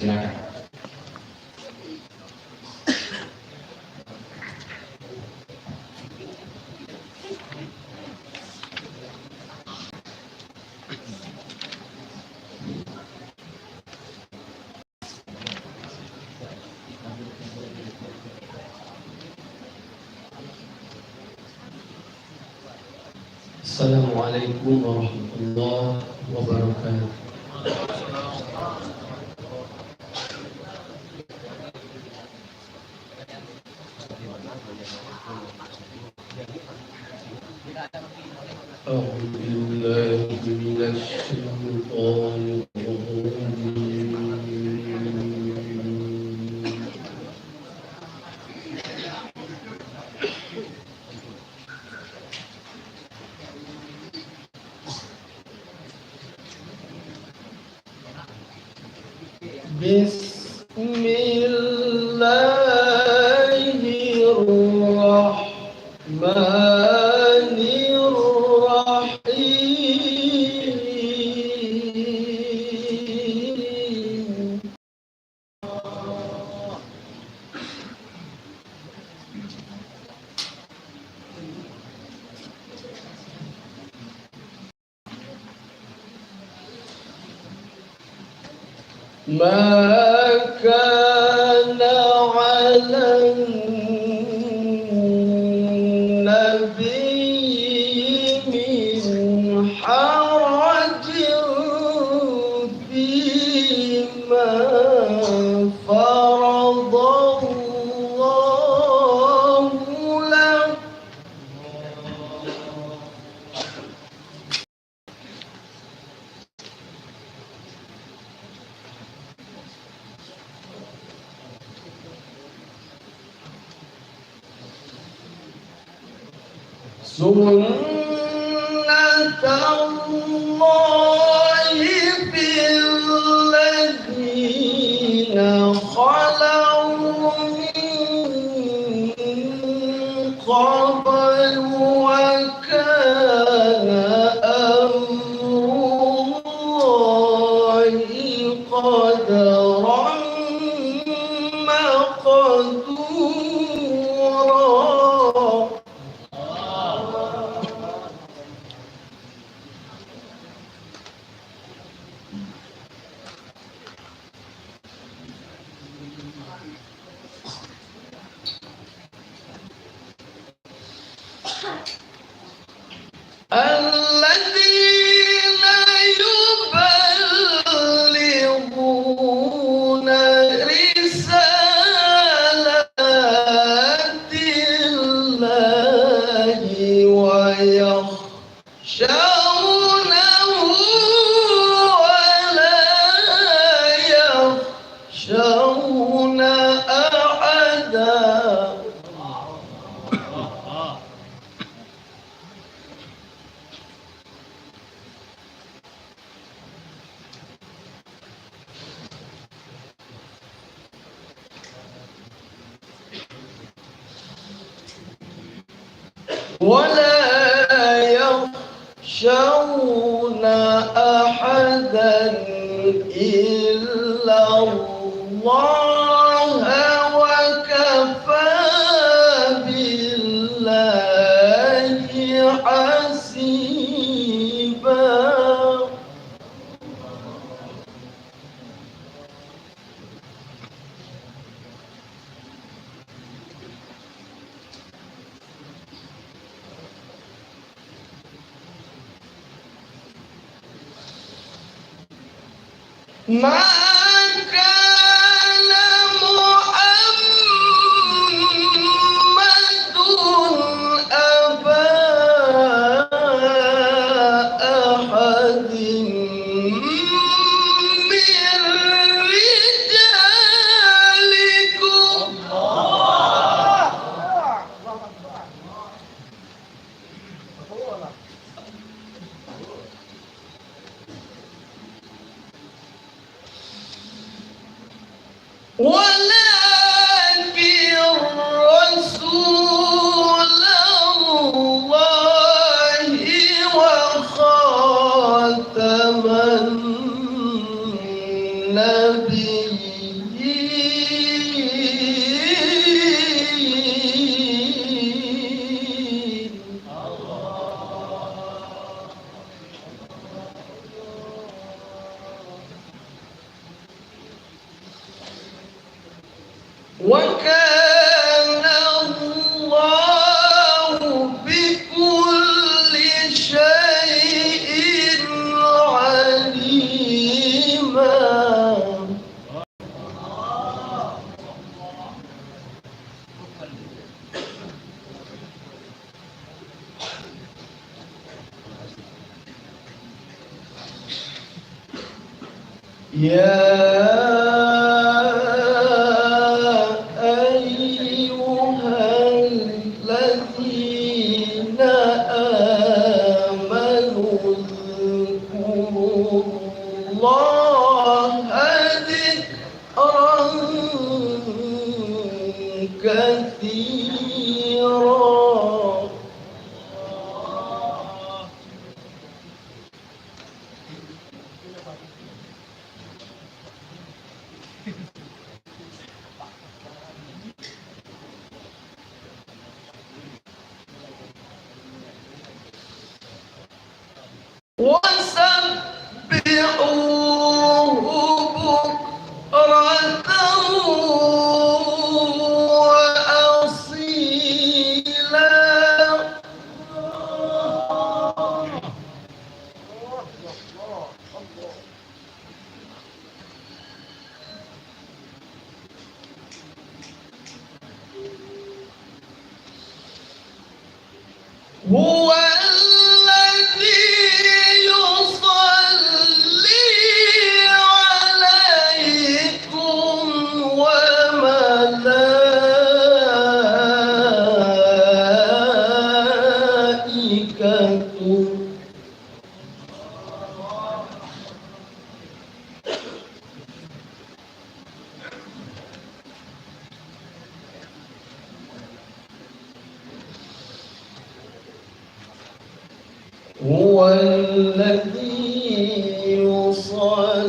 Silakan. Assalamualaikum warahmatullahi wabarakatuh. ما كان على النبي من حرج فيما فرض الله له سنة الله في الذين خلوا من قبل وكان أمر الله قدرا مقدورا. الذين يبلغون رسالات الله ويخشونه ولا يخشون أحدا. ولا يخشون أحدا إلا الله وكفى بالله حسيبا. ما كان محمد أبا أحد من رجالكم ولكن رسول الله وخاتم النبيين. وكان الله بكل شيء عليما. يا كثيرا. وسبحوه بكرة وأصيلا. هو الذي يصلي عليكم وملائكته هو الذي يصلي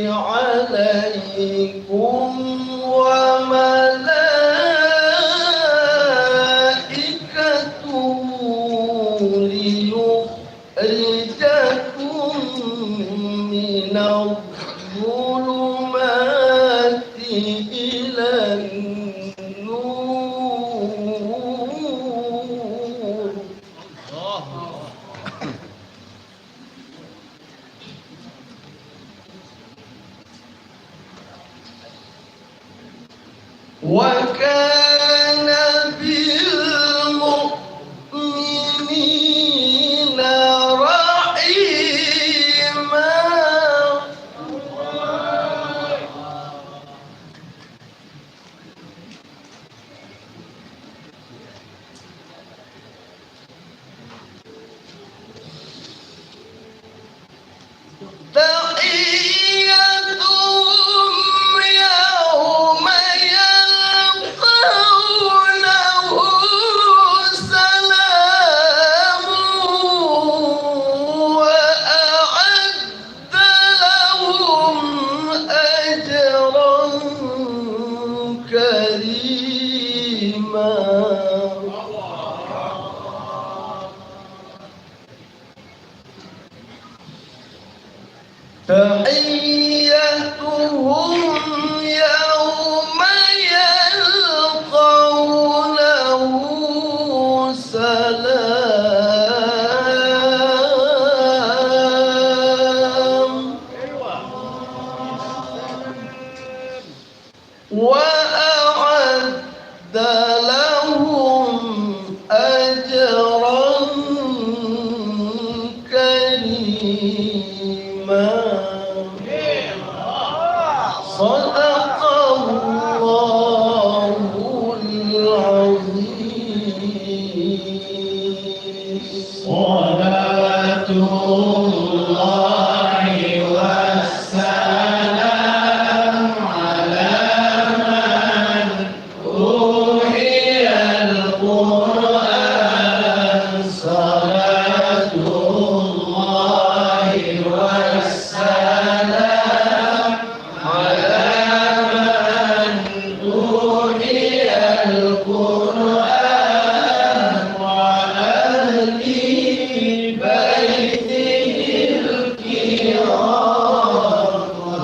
عليكم وملائكته ليخرجكم من الظلمات إلى النور. وكان بالمؤمنين رحيما. تحيتهم يوم يلقونه سلام وأعد لهم أجرا كريما. تحيتهم يوم يلقونه سلام وأعد لهم أجرا كريما. صدق الله العظيم. صلاة الله والسلام على من أوحي القرآن. صلاة الله والسلام على من أوحي القرآن وأهل بيته الكرام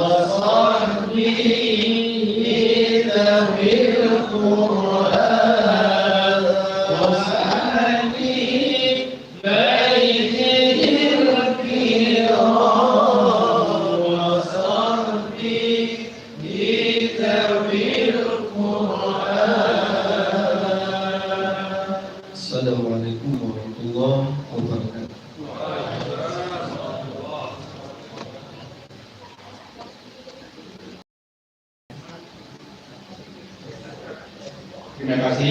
وصحبه Assalamualaikum warahmatullahi wabarakatuh. Terima kasih.